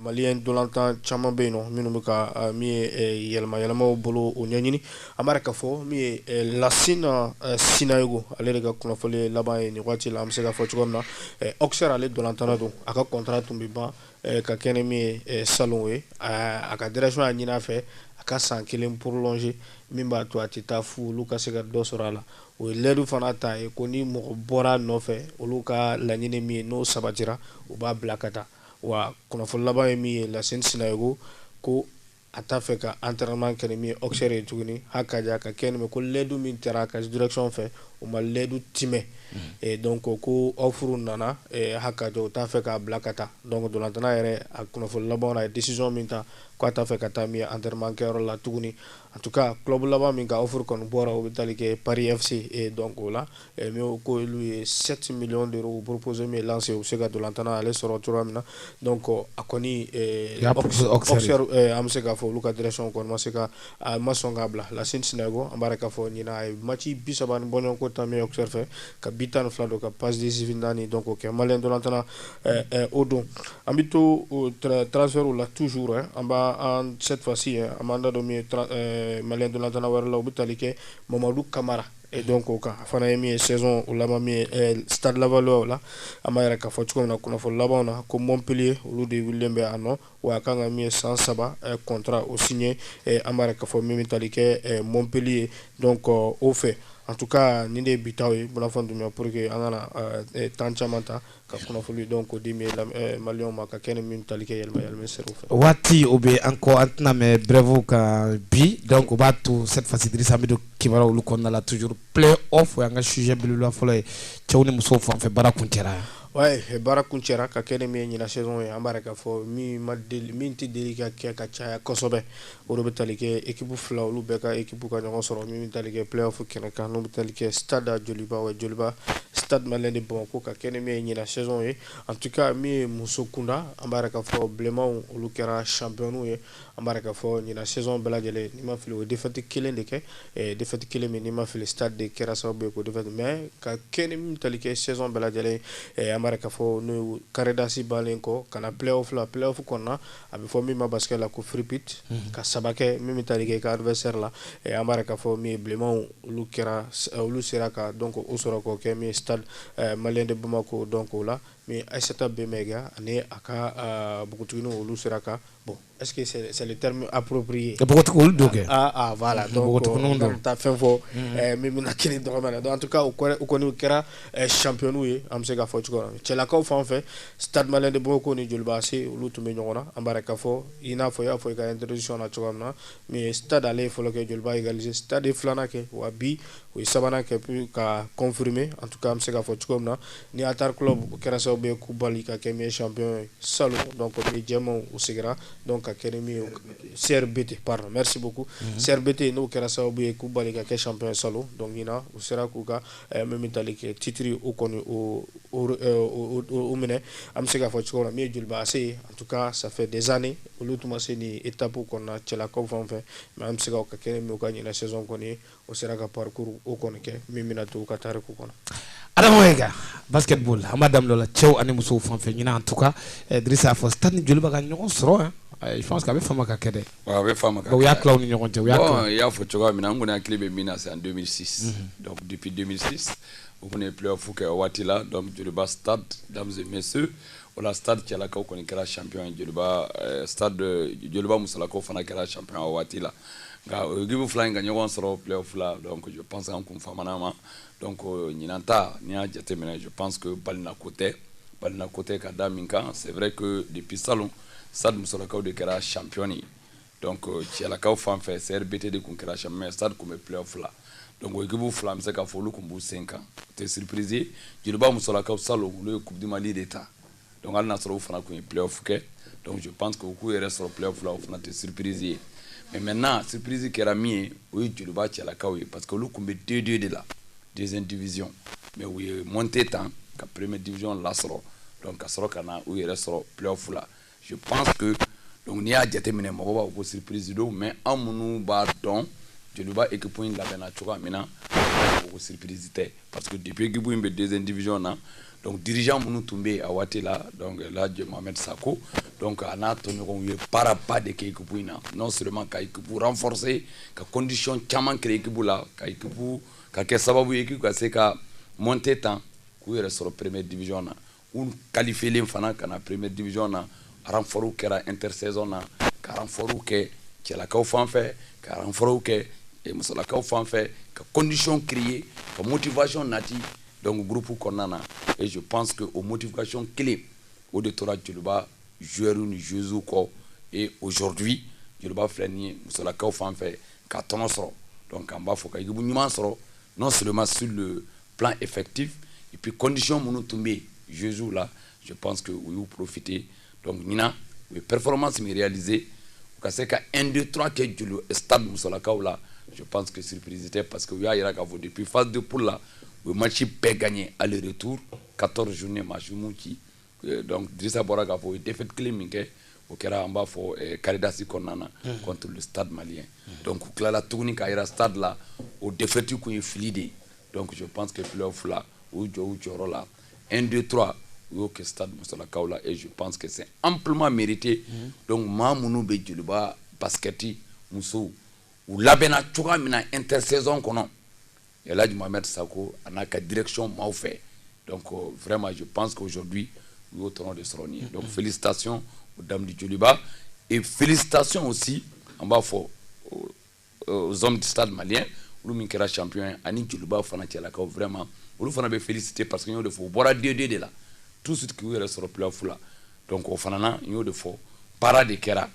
Malien dolantan caman bɛ yen nɔ minnu bɛ ka min ye yɛlɛma yɛlɛmaw bolo o ɲɛɲini an b'a k'a fɔ min ye Lasina Sinayogo ale de ka kunnafoni laban ye nin waati la an bɛ se ka fɔ cogo min na Auxerre ale dolantanna don a ka contrat tun bɛ ban ka kɛ ni min ye salon ye a ka direction y'a ɲini a fɛ a ka san kelen prolonger min b'a to a tɛ taa fu olu ka se ka dɔ sɔrɔ a la o ye lɛdu fana ta ye ko ni mɔgɔ bɔra nɔfɛ olu ka laɲini min ye n'o sabatira u b'a bila ka taa wa kunnafoni laban ye min ye Lasine Sinayogo ko a t'a fɛ ka entraînement kɛ ni min ye Auxerre ye tuguni h'a ka diya ka kɛ nin ko lɛdu min taara a ka direction fɛ o ma lɛdu timɛ donc ko offre nana h'a ka diya o t'a fɛ k'a bila ka taa donc dolantana yɛrɛ a kunnafoni laban na a ye décision min ta k'a t'a fɛ ka taa min ye entraînement kɛyɔrɔ la tuguni en tout cas club laban min ka offre kɔni bɔra o bɛ tali kɛ Paris FC donc o la mais ko olu ye 7 millions d'euros proposé min lancé u bɛ se ka dolantana ale sɔrɔ cogoya min na donc a kɔni Auxerre an bɛ se k'a fɔ olu ka direction kɔni ma se ka a ma sɔn k'a bila Lasine Sinayogo an b'a k'a fɔ ɲinan a ye match 30 ni bɔɲɔgɔnko ta min ye Auxerre fɛ ka bi 12 don ka passe décisive 4 donc o kɛ malien dolantana o don an bɛ to transfert la toujours an b'a cette fois-ci an b'an da don min ye malien dolantana wɛrɛ la u bɛ tali kɛ Mamadou Camara donc o kan a fana ye min ye saison o laban min ye Stade Lavallois la an b'a yɛrɛ k'a fɔ cogo min na kunnafoni labanw na ko Montpellier olu de wililen bɛ a nɔ wa a kan ka min ye san 3 contrat o signé an b'a yɛrɛ k'a fɔ min bɛ tali kɛ Montpellier donc o fɛ en tout cas nin de ye bitaw ye Bɔnafɔn Dunbiya pour que an kana temps caman ta ka kunnafoni donc di malien ma ka kɛ ni min tali kɛ yɛlɛma yɛlɛma siraw fɛ waati o bɛ an kɔ an tɛna mɛn brève kan bi donc o b'a to cette fois-ci Dirisa an bɛ don kibaruya olu kɔnɔna la toujours play off o y'an ka sujet belebeleba fɔlɔ ye cɛw ni musow fan fɛ baara kun cɛra ouais baara kun cɛra ka kɛ ni min ye ɲinan saison ye an b'a k'a fɔ min tɛ deli ka kɛ ka caya kosɛbɛ o de bɛ tali kɛ équipe fila olu bɛɛ ka équipe ka ɲɔgɔn sɔrɔ min bɛ tali kɛ play off kɛnɛ kan n'o bɛ tali kɛ Stade Joliba wa Joliba Stade Malien de Bamako ka kɛ ni min ye ɲinan saison ye en tout cas min ye muso kunda an b'a k'a fɔ bilenmanw olu kɛra champion ye an b'a k'a fɔ ɲinan saison bɛɛ lajɛlen n'i ma fili o ye défaite kelen de kɛ défaite kelen min n'i ma fili Stade de kɛra sababu ye k'o défaite mais ka kɛ ni min tali kɛ saison bɛɛ lajɛlen an b'a k'a fɔ n'o ye karedasi bannen kɔ ka na play off kɔnɔna a bɛ fɔ min ma basket la ko free pit ka saba kɛ min bɛ tali kɛ ka adversaire la an b'a k'a fɔ min ye bilenmanw olu sera ka donc o sɔrɔ k'o kɛ min ye Stade Malien de Bamako donc o la mais Aïssata Bemega ani a ka npogotigininw olu sera ka bon est-ce que c'est le terme approprié npogotigiw do kɛ voilà donc an taa fɛn fɔ min bɛna kini dɔgɔma na donc en tout cas u kɔni kɛra champion ye an bɛ se k'a fɔ cogo min cɛlakaw fan fɛ Stade Malien de Bamako ni Joliba AC olu tun bɛ ɲɔgɔn na an b'a k'a fɔ i n'a fɔ i y'a fɔ i ka introduction na cogoya min na mais Stade ale ye fɔlɔ kɛ Joliba égalisé Stade ye filanan kɛ wa bi o ye sabanan kɛ puis ka confirmer en tout cas an bɛ se k'a fɔ cogo min na ni Atar club kɛra sababu ye k'u bali ka kɛ min ye champion ye salon donc ni jɛmanw u sigira donc ka kɛ ni min ye CRBT pardon merci beaucoup CRBT n'o kɛra sababu ye k'u bali ka kɛ champion ye salon donc ɲinan u sera k'u ka min bɛ tali kɛ titre o kɔni o minɛ an bɛ se k'a fɔ cogo min na min ye Joliba AC ye en tout cas ça fait des années olu tun ma se nin étape kɔnɔna cɛlakaw fan fɛ mais an bɛ se ka kɛ ni min u ka ɲinan saison kɔni ye o sera ka parcours o kɔni kɛ min bɛna to u ka tariku kɔnɔ Adama Mayiga basketball an b'a daminɛ o la cɛw ani musow fan fɛ ɲinan en tout cas Dirisa y'a fɔ Stade ni Joliba ka ɲɔgɔn sɔrɔ je pense qu'à bɛ fama ka kɛ dɛ a bɛ fama ka kɛ u y'a tila u ni ɲɔgɔn cɛ u y'a bon i y'a fɔ cogoya min na an kɔni hakili bɛ min na c'est en 2006 donc depuis 2006 u kɔni ye play off kɛ o waati la donc Joliba Stade mesdames et messieurs wala Stade cɛlakaw kɔni kɛra champion ye Joliba Stade Joliba musolakaw fana kɛra champion o waati la nka o équipe fila in ka ɲɔgɔn sɔrɔ play off la donc je pense an kun famana ma donc ɲinan ta n'i y'a jateminɛ je pense que balinako tɛ ka da min kan c'est vrai que depuis salon Stade musolakaw de kɛra champion ye donc cɛlakaw fan fɛ CRBT de kun kɛra champion mais Stade kun bɛ play off la donc o équipe fila an bɛ se k'a fɔ olu kun b'u sen kan o tɛ surprise ye Joliba musolakaw salon olu ye coupe du Mali de ta donc hali n'a sɔrɔ u fana kun ye play off kɛ donc je pense que u k'u yɛrɛ sɔrɔ play off la o fana tɛ surprise ye mais maintenant surprise kɛra min ye o ye Joliba cɛlakaw ye parce que olu kun bɛ 2-2 de la deuxième division mais u ye monté tan ka première division lasɔrɔ donc ka sɔrɔ ka na u yɛrɛ sɔrɔ play off la je pense que donc n'i y'a jateminɛ mɔgɔw b'a fɔ ko surprise don mais an minnu b'a dɔn Joliba équipe in labɛnna cogoya min na o ko surprise tɛ parce que depuis équipe in bɛ deuxième division na donc dirigeant munu tombé à Watila donc là de Mohamed Sako donc on a tenu qu'on y para pas de équipe non seulement équipe pour renforcer que condition chaman créer équipe là équipe que sababu équipe c'est qu'à monter temps pour être sur la première division na ou qualifier les fana kana première division na renfort que la intersaison na renfort que la kaw fan fait renfort que et musala kaw fan fait que condition créer que motivation nati donc groupe konana et je pense que aux motivations clés au doctorat Djoluba joueur ni Jésus ko et aujourd'hui Djoluba flani musala kaw fan fait carton soro donc en bas faut que bu ñuma soro non seulement sur le plan effectif et puis condition munu tomber Jésus là je pense que vous profiter donc nina les performances me réalisées parce que 1 2 3 que le stade musala kaw là je pense que surprise parce que il y a depuis phase de poule là le match peut gagner aller-retour 14 journées match mouki donc Drissa Boraga faut défaite clé minke au kera en bas faut Karidasi konana contre le stade malien donc là la tournique à ira stade là au défaite qui est filidé donc je pense que playoff là ou Joro là 1 2 3 au stade Musala Kaola et je pense que c'est amplement mérité donc Mamounou be Djoluba basketi muso ou labena tchoga mina intersaison kono et là du Mohamed Sako en a direction m'a fait donc vraiment je pense qu'aujourd'hui nous au de Sroni donc félicitations aux dames du Djoluba et félicitations aussi en bas aux hommes du stade malien ou minkera champion ani Djoluba fana tiala ka vraiment ou fana be féliciter parce que nous de faut boire 2-2 de là tout ce qui est sur le plan là donc au fanana nous de faut para de kera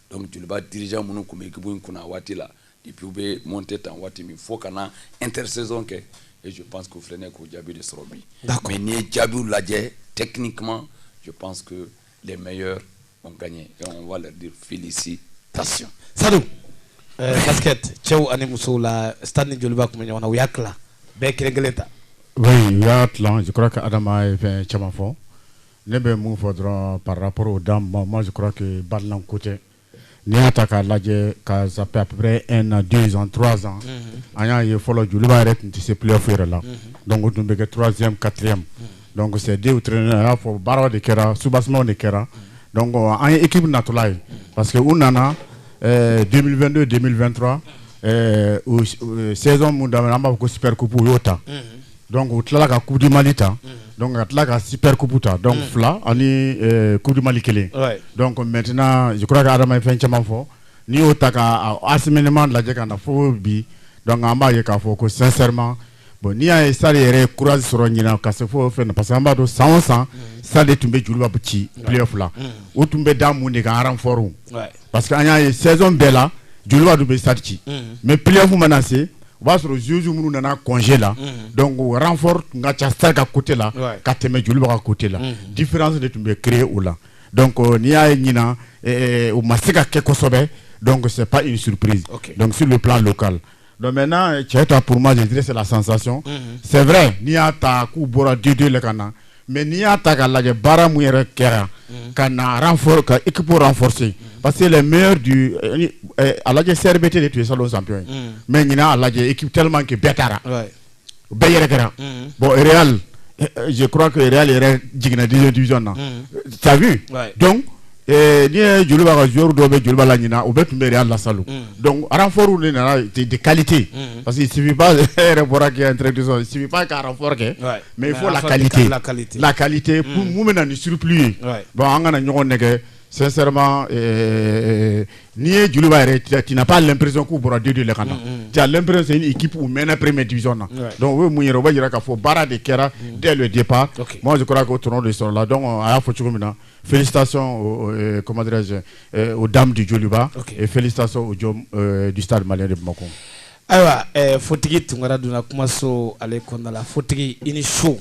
donc Djoluba dirigeant munu comme équipe kuna wati là depuis be monter en wati mi faut kana intersaison que et je pense que freiner ko Djabi de Sorobi mais ni Djabi ladje techniquement je pense que les meilleurs ont gagné et on va leur dire félicitations. Sadou basket Tchew ani muso la stade Djoluba comme on a yakla be kelengeleta oui yakla je crois que Adama est fait chamafo nebe mu faudra par rapport aux dames moi je crois que Badlan côté ni ataka ladje ka ça fait à peu près 1 an 2 ans 3 ans anya ye follow Djoluba rek nti se playoff là donc on be 3e 4e donc c'est deux ou traîneurs pour baro de kera soubassement de kera donc en équipe naturelle parce que on a 2022 2023 saison mondiale on va super coupe yota donc on tla la coupe du Malita donc on tla la super coupe ta donc fla ani coupe du Mali kele donc maintenant je crois que Adama fait un fort ni otaka asmenement de la jekana fo bi donc on va y ka fo ko sincèrement bon ni a sali courage sur nyina ka se fo fait parce que on va do 100 sali tumbe Djoluba petit playoff là ou tumbe damu ne ka renfort parce que anya saison bella Djoluba do be starti mais playoff menacé va sur Jésus munu nana congé là donc renfort nga cha ka côté là ka teme Djoluba ka côté là différence de tumbe créer ou là donc ni a nyina ou masika keko sobe donc c'est pas une surprise donc sur le plan local. Donc maintenant, pour moi, je dirais c'est la sensation. C'est vrai, ni a ta kubora 2-2 le kana, mais ni a ta la bara mouire kera, kana renfort, ka équipe renforcée. Parce que les meilleurs du à la CRBT de tuer ça le champion. Mais ni a la équipe tellement que betara. Beyere kera. Bon, Real, je crois que Real est digna division là. Tu as vu? Donc ni Djoluba ka joueur do be Djoluba la nyina o betu Real la salu donc renfort ou de qualité parce qu'il suffit pas repora qui introduction il suffit pas qu'un renfort mais il faut la qualité pour nous maintenant ni surplus bon angana ñoko neke sincèrement ni Djoluba tu n'as pas l'impression qu'on pourra deux le kana tu as l'impression c'est une équipe où mène première division donc oui mouyer va dire qu'il faut bara de kera dès le départ moi je crois qu'au tournoi de ce là donc à faut choukomina félicitations comment dirais-je aux dames du Djoluba et félicitations aux hommes du stade malien de Bamako. Awa fotigi tungara duna kumaso ale kondala fotigi ini show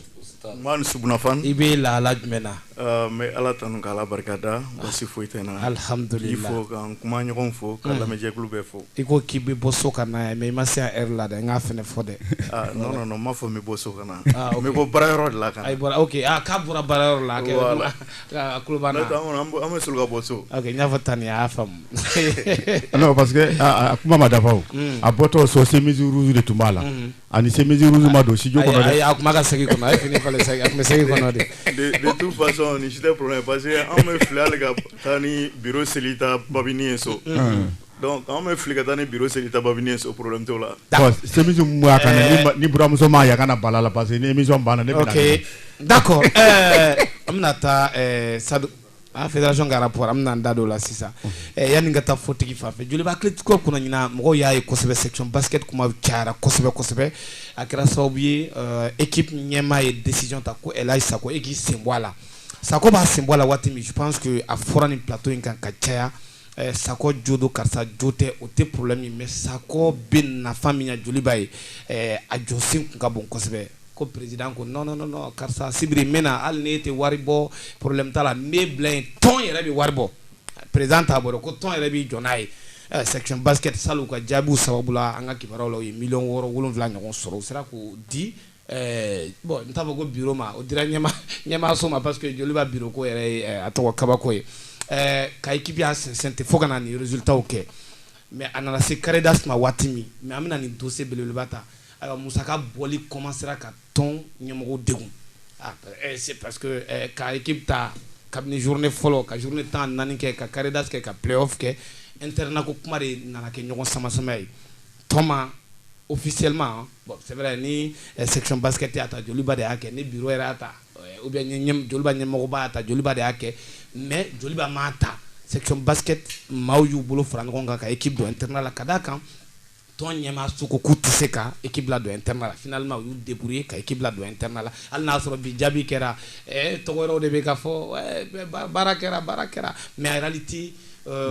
man subuna fan ibe la jumena mais ala tanu k'ala barikada basi foyi tɛ n na alhamdulillah i fo k'an kuma ɲɔgɔn fo ka lamɛnjɛkulu bɛɛ fo i ko k'i bɛ bɔ so ka na mais i ma se a heure la dɛ n k'a fɛnɛ fɔ dɛ non n m'a fɔ n bɛ bɔ so ka na n bɛ bɔ baarayɔrɔ de la ka na ok k'a bɔra baarayɔrɔ la a tulo b'an na an bɛ sɔrɔ ka bɔ so ok n y'a fɔ tan nin a y'a faamu non parce que a kuma ma dafa o a bɔtɔ so chemise rouge de tun b'a la ani chemise rouge ma don studio kɔnɔ dɛ a kuma ka segin kɔnɔ a ye fini falen segin a tun bɛ segin kɔnɔ de toute façon ni si tɛ problème parce que an bɛ fili hali ka taa ni bureau seli ta babini ye so donc an bɛ fili ka taa ni bureau seli ta babini ye so problème t'o la chemise mun b'a kan ni buramuso m'a ye a kana bala la parce que ni émission banna ne bɛ na ok d'accord an bɛna taa Sadou fédération ka rapport an bɛna an da don o la sisan yanni ka taa fotigi fan fɛ joli b'a Atletico kɔnɔ ɲina mɔgɔw y'a ye kosɛbɛ section basket kuma cayara kosɛbɛ kosɛbɛ a kɛra sababu ye équipe ɲɛmaa ye décision ta ko Elhaji Sako e k'i sen bɔ a la Sako b'a sen bɔ a la waati min je pense que a fɔra nin plateau in kan ka caya Sako jo don karisa jo tɛ o tɛ problème ye mais Sako bɛ nafa min ɲa joli b'a ye a jɔsen tun ka bon kosɛbɛ ko président ko non karisa sibiri n bɛna hali n'e tɛ wari bɔ problème t'a la n bɛ bila yen tɔn yɛrɛ bɛ wari bɔ président t'a bɔ dɛ ko tɔn yɛrɛ b'i jɔ n'a ye section basket sali u ka jaabiw sababu la an ka kibaruyaw la u ye miliyɔn 6-7 ɲɔgɔn sɔrɔ u sera k'o di bon n t'a fɔ ko bureau ma o dira ɲɛmaaso ma parce que joli b'a bureau ko yɛrɛ ye a tɔgɔ kabako ye ka équipe y'a sɛnsɛn ten fo ka na nin résultatw kɛ mais a nana se Caridas ma waati min mais an bɛna nin dossier belebeleba ta ayiwa musaka bɔli commencera ka tɔn ɲɛmɔgɔw degun c'est parce que ka équipe ta kabini journée fɔlɔ ka journée 14 kɛ ka Caridas kɛ ka play-off kɛ internat ko kuma de nana kɛ ɲɔgɔn sama-sama ye tɔn ma officiellement bon c'est vrai ni section basket y'a ta joliba de y'a kɛ ni bureau yɛrɛ y'a ta ou bien joliba ɲɛmɔgɔba y'a ta joliba de y'a kɛ mais joliba m'a ta section basket maaw y'u bolo fara ɲɔgɔn kan ka équipe don internat la ka d'a kan tɔn ɲɛmaaso ko k'u tɛ se ka équipe la don internat la finalement u y'u débrouiller ka équipe la don internat la hali n'a sɔrɔ bi jaabi kɛra tɔgɔ wɛrɛw de bɛ ka fɔ baara kɛra mais en réalité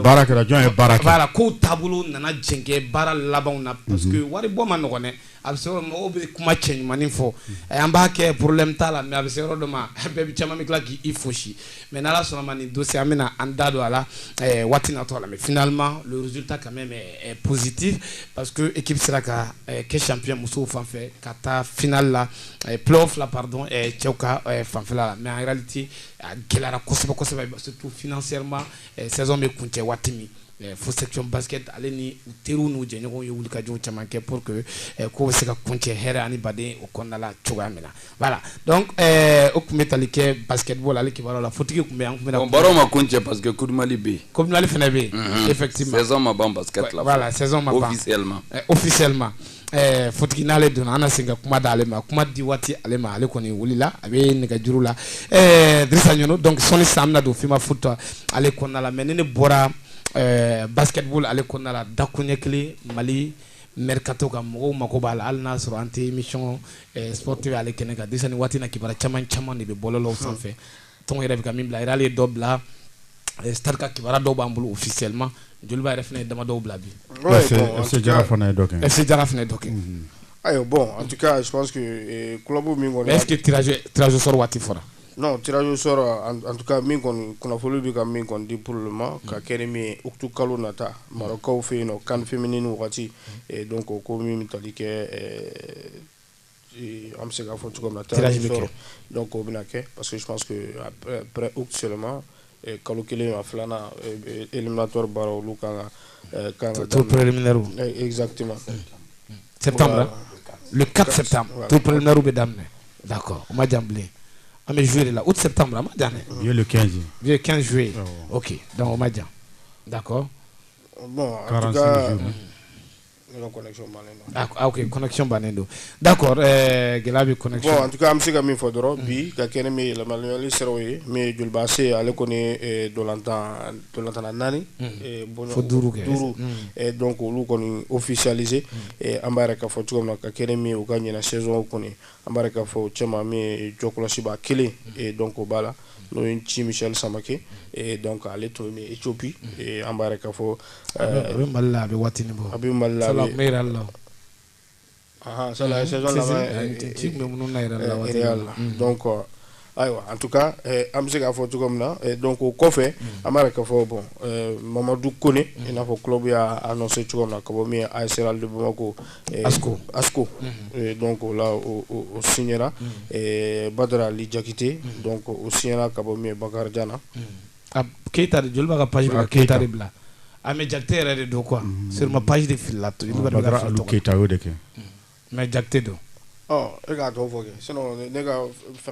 baara kɛra jɔn ye baara kɛ voilà kow taabolo nana jɛnkɛ baara labanw na parce que wari bɔ ma nɔgɔn dɛ a bɛ se yɔrɔ mɔgɔw bɛ kuma cɛ ɲumanin fɔ an b'a kɛ problème t'a la mais a bɛ se yɔrɔ dɔ ma bɛɛ bɛ caman bɛ tila k'i fosi mais n'ala sɔnna ma nin dossier an bɛna an da don a la waati natɔ la mais finalement le résultat quand même est positif parce que équipe sera ka kɛ champion musow fan fɛ ka taa finale la play-off la pardon cɛw ka fanfɛla la mais en réalité a gɛlɛyara kosɛbɛ surtout financièrement saison bɛ kuncɛ waati min fo section basket ale ni u teriw n'u jɛɲɔgɔnw ye wulikajɔw caman kɛ pour que ko bɛ se ka kuncɛ hɛrɛ ani baden o kɔnɔna la cogoya min na voilà donc o tun bɛ tali kɛ basketball ale kibaruyaw la fotigi tun bɛ an tun bɛ na baaraw ma kuncɛ parce que Coupe du Mali bɛ yen Coupe du Mali fana bɛ yen effectivement saison ma ban basket la voilà saison ma ban officiellement fotigi n'ale donna an na segin ka kuma d'ale ma kuma di waati ale ma ale kɔni wulila a bɛ nɛgɛjuru la Dirisa Ɲɔnɔ donc sɔnni sisan an bɛna don FIMA foot ale kɔnɔna la mais ni ne bɔra basketball ale kɔnɔna la dakuɲɛ kelen Mali mercato ka mɔgɔw mako b'a la hali n'a sɔrɔ an tɛ émission sportive ale kɛnɛ kan Dirisa nin waati na kibaruya caman de bɛ bɔlɔlɔw sanfɛ tɔn yɛrɛ bɛ ka min bila ale ye dɔ bila Stade ka kibaruya dɔw b'an bolo officiellement joliba yɛrɛ fana ye damadɔw bila bi FC Jara fana ye dɔ kɛ ayo bon en tout cas je pense que club min kɔni est-ce que tirage au sort waati fɔra non tirage au sort en tout cas min kɔni kunnafoni bɛ ka min kɔni di pour le moment ka kɛ ni min ye octobre kalo nata Marocains fɛ yen nɔ CAN féminine wagati donc o ko min bɛ tali kɛ an bɛ se k'a fɔ cogo min na tirage au sort donc o bɛna kɛ parce que je pense que après août seulement kalo kelen a filanan éliminatoire baara olu kan ka tour préliminaire exactement septembre le 4 septembre tour préliminaire bɛ daminɛ d'accord o ma jan bilen an bɛ jouer de la août septembre a ma jan dɛ le 15 le 15 juillet ok donc o ma jan d'accord bon en tout cas ok connexion bannen don d'accord gɛlɛya bɛ connexion bon en tout cas an bɛ se ka min fɔ dɔrɔn bi ka kɛ ni min yɛlɛmali siraw ye min ye joliba se ale kɔni dolantan na 4 fo 5 kɛ donc olu kɔni officialisé an b'a yɛrɛ k'a fɔ cogo min na ka kɛ ni min ye u ka ɲinɛ saison kɔni an b'a yɛrɛ k'a fɔ cɛman min ye jɔkɔlɔsiba 1 donc o b'a la n'o ye Ci Michel Samake donc ale tun bɛ Éthiopie an b'a yɛrɛ k'a fɔ a bɛ Mali la a bɛ waati nin bɔ a bɛ Mali la a bɛ ça la saison là ci bɛ minnu na yɛrɛ la waati donc ayiwa en tout cas an bɛ se k'a fɔ cogo min na donc o kɔfɛ an b'a yɛrɛ k'a fɔ bon Mamadou Kone i n'a fɔ club y'a annoncé cogo min na ka bɔ min ye AS Real de Bamako ASCO donc o la o signera Badara Ali Diakité donc o signera ka bɔ min ye Bakary Diana Keita de joli b'a ka page la Keita de bila mais Diakité yɛrɛ de don quoi sur ma page de fil la Badara Ali Keita y'o de kɛ mais Diakité don e k'a tɔgɔ fɔ kɛ sinon ne ka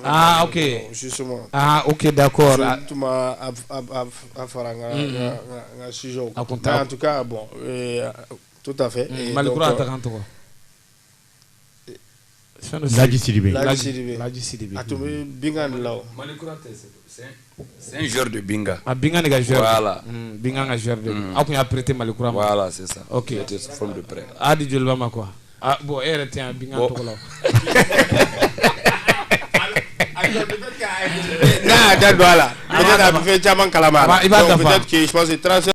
ah ok justement ok d'accord tuma a fara n ka sujet mais en tout cas bon tout à fait Malikura attaquant tɔgɔ Ladji Sidibé a tun bɛ Binga de la o Malikura c'est un joueur de Binga Binga de ka joueur voilà Binga ka joueur de aw kun y'a prêté Malikura ma voilà c'est ça ok c'était sous forme de prêt di joli ba ma quoi bon e yɛrɛ tɛ yan Binga tɔgɔ la n'a y'a da don a la peut-être a bɛ fɛn caman kalama peut-être que je pense que